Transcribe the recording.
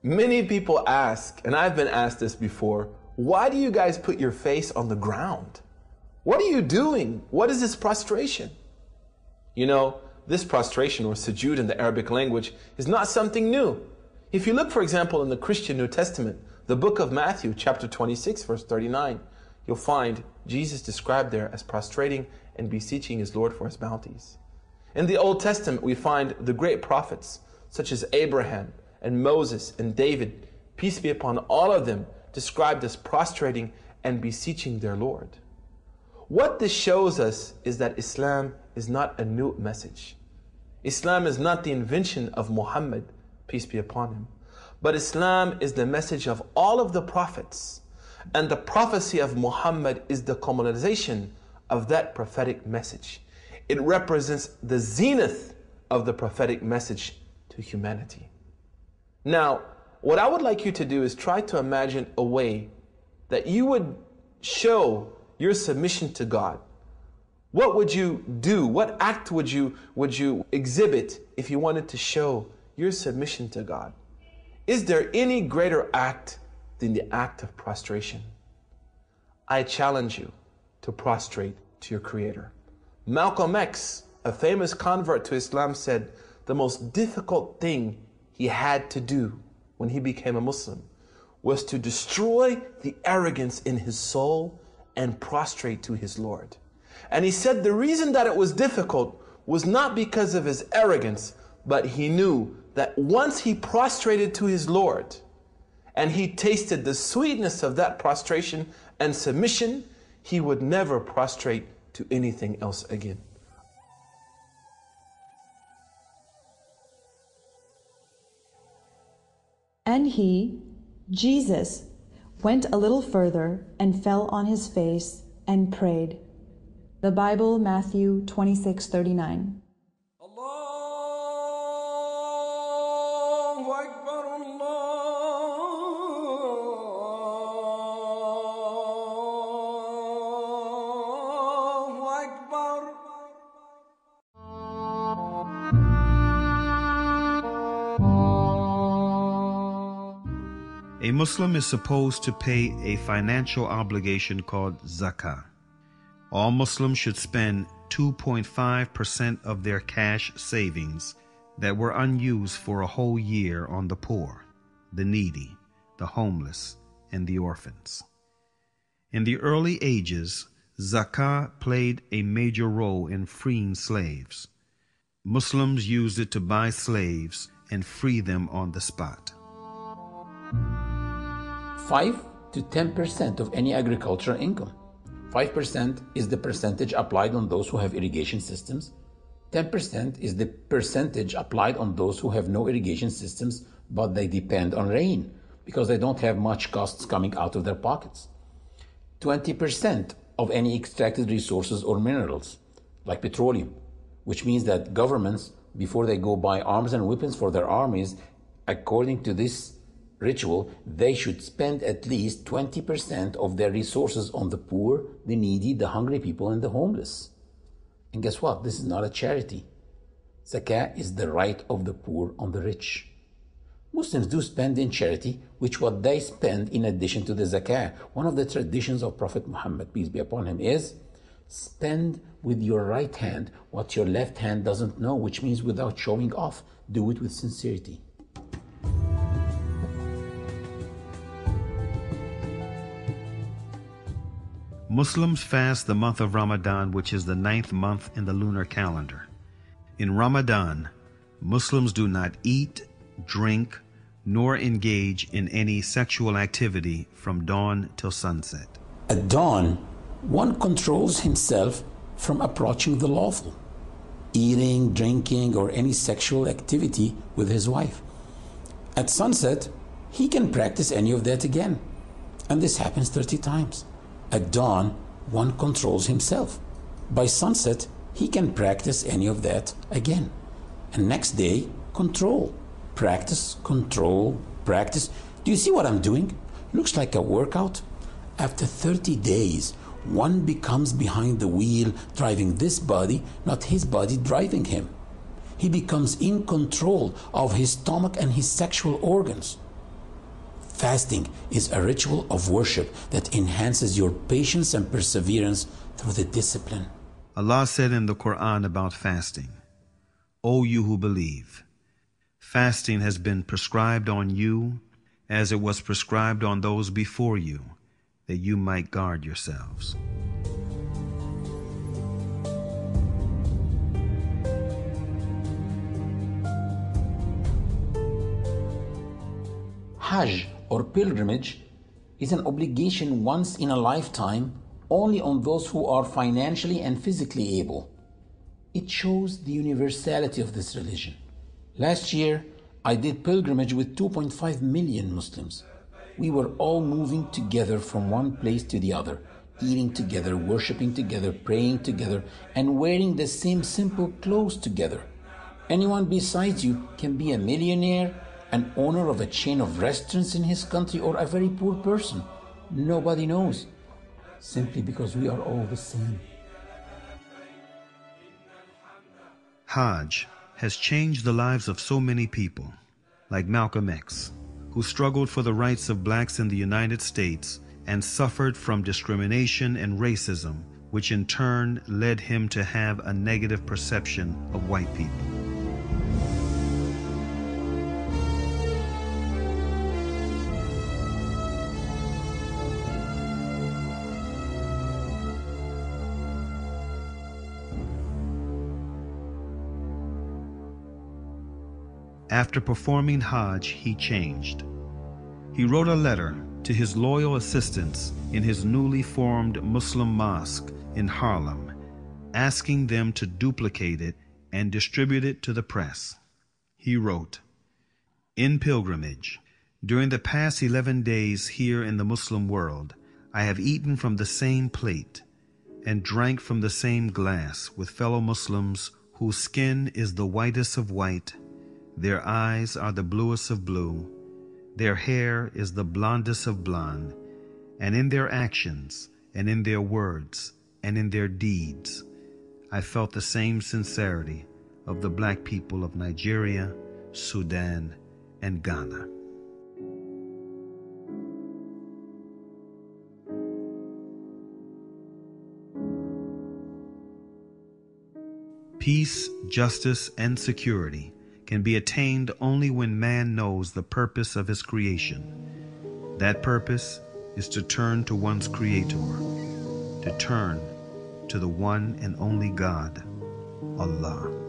Many people ask, and I've been asked this before, why do you guys put your face on the ground? What are you doing? What is this prostration? You know, this prostration, or sujood in the Arabic language, is not something new. If you look, for example, in the Christian New Testament, the book of Matthew, chapter 26, verse 39, you'll find Jesus described there as prostrating and beseeching his Lord for his bounties. In the Old Testament, we find the great prophets, such as Abraham and Moses and David, peace be upon all of them, described as prostrating and beseeching their Lord. What this shows us is that Islam is not a new message. Islam is not the invention of Muhammad, peace be upon him, but Islam is the message of all of the prophets, and the prophecy of Muhammad is the culmination of that prophetic message. It represents the zenith of the prophetic message to humanity. Now, what I would like you to do is try to imagine a way that you would show your submission to God. What would you do? What act would you exhibit if you wanted to show your submission to God? Is there any greater act than the act of prostration? I challenge you to prostrate to your Creator. Malcolm X, a famous convert to Islam, said the most difficult thing he had to do when he became a Muslim was to destroy the arrogance in his soul and prostrate to his Lord. And he said the reason that it was difficult was not because of his arrogance, but he knew that once he prostrated to his Lord and he tasted the sweetness of that prostration and submission, he would never prostrate to anything else again. And he, Jesus, went a little further and fell on his face and prayed. The Bible, Matthew 26:39. A Muslim is supposed to pay a financial obligation called zakah. All Muslims should spend 2.5% of their cash savings that were unused for a whole year on the poor, the needy, the homeless, and the orphans. In the early ages, zakah played a major role in freeing slaves. Muslims used it to buy slaves and free them on the spot. 5 to 10% of any agricultural income. 5% is the percentage applied on those who have irrigation systems. 10% is the percentage applied on those who have no irrigation systems, but they depend on rain because they don't have much costs coming out of their pockets. 20% of any extracted resources or minerals, like petroleum, which means that governments, before they go buy arms and weapons for their armies, according to this ritual, they should spend at least 20% of their resources on the poor, the needy, the hungry people, and the homeless. And guess what? This is not a charity. Zakah is the right of the poor on the rich. Muslims do spend in charity, which what they spend in addition to the zakah. One of the traditions of Prophet Muhammad, peace be upon him, is spend with your right hand what your left hand doesn't know, which means without showing off. Do it with sincerity. Muslims fast the month of Ramadan, which is the 9th month in the lunar calendar. In Ramadan, Muslims do not eat, drink, nor engage in any sexual activity from dawn till sunset. At dawn, one controls himself from approaching the lawful, eating, drinking, or any sexual activity with his wife. At sunset, he can practice any of that again, and this happens 30 times. At dawn, one controls himself. By sunset, he can practice any of that again. And next day, control. Practice, control, practice. Do you see what I'm doing? Looks like a workout. After 30 days, one becomes behind the wheel, driving this body, not his body driving him. He becomes in control of his stomach and his sexual organs. Fasting is a ritual of worship that enhances your patience and perseverance through the discipline. Allah said in the Quran about fasting, O you who believe, fasting has been prescribed on you as it was prescribed on those before you, that you might guard yourselves. Hajj, or pilgrimage, is an obligation once in a lifetime only on those who are financially and physically able. It shows the universality of this religion. Last year, I did pilgrimage with 2.5 million Muslims. We were all moving together from one place to the other, eating together, worshiping together, praying together, and wearing the same simple clothes together. Anyone besides you can be a millionaire, an owner of a chain of restaurants in his country, or a very poor person. Nobody knows, simply because we are all the same. Hajj has changed the lives of so many people, like Malcolm X, who struggled for the rights of blacks in the United States and suffered from discrimination and racism, which in turn led him to have a negative perception of white people. After performing Hajj, he changed. He wrote a letter to his loyal assistants in his newly formed Muslim mosque in Harlem, asking them to duplicate it and distribute it to the press. He wrote, "In pilgrimage, during the past 11 days here in the Muslim world, I have eaten from the same plate and drank from the same glass with fellow Muslims whose skin is the whitest of white, their eyes are the bluest of blue, their hair is the blondest of blonde, and in their actions, and in their words, and in their deeds, I felt the same sincerity of the black people of Nigeria, Sudan, and Ghana." Peace, justice, and security can be attained only when man knows the purpose of his creation. That purpose is to turn to one's Creator, to turn to the one and only God, Allah.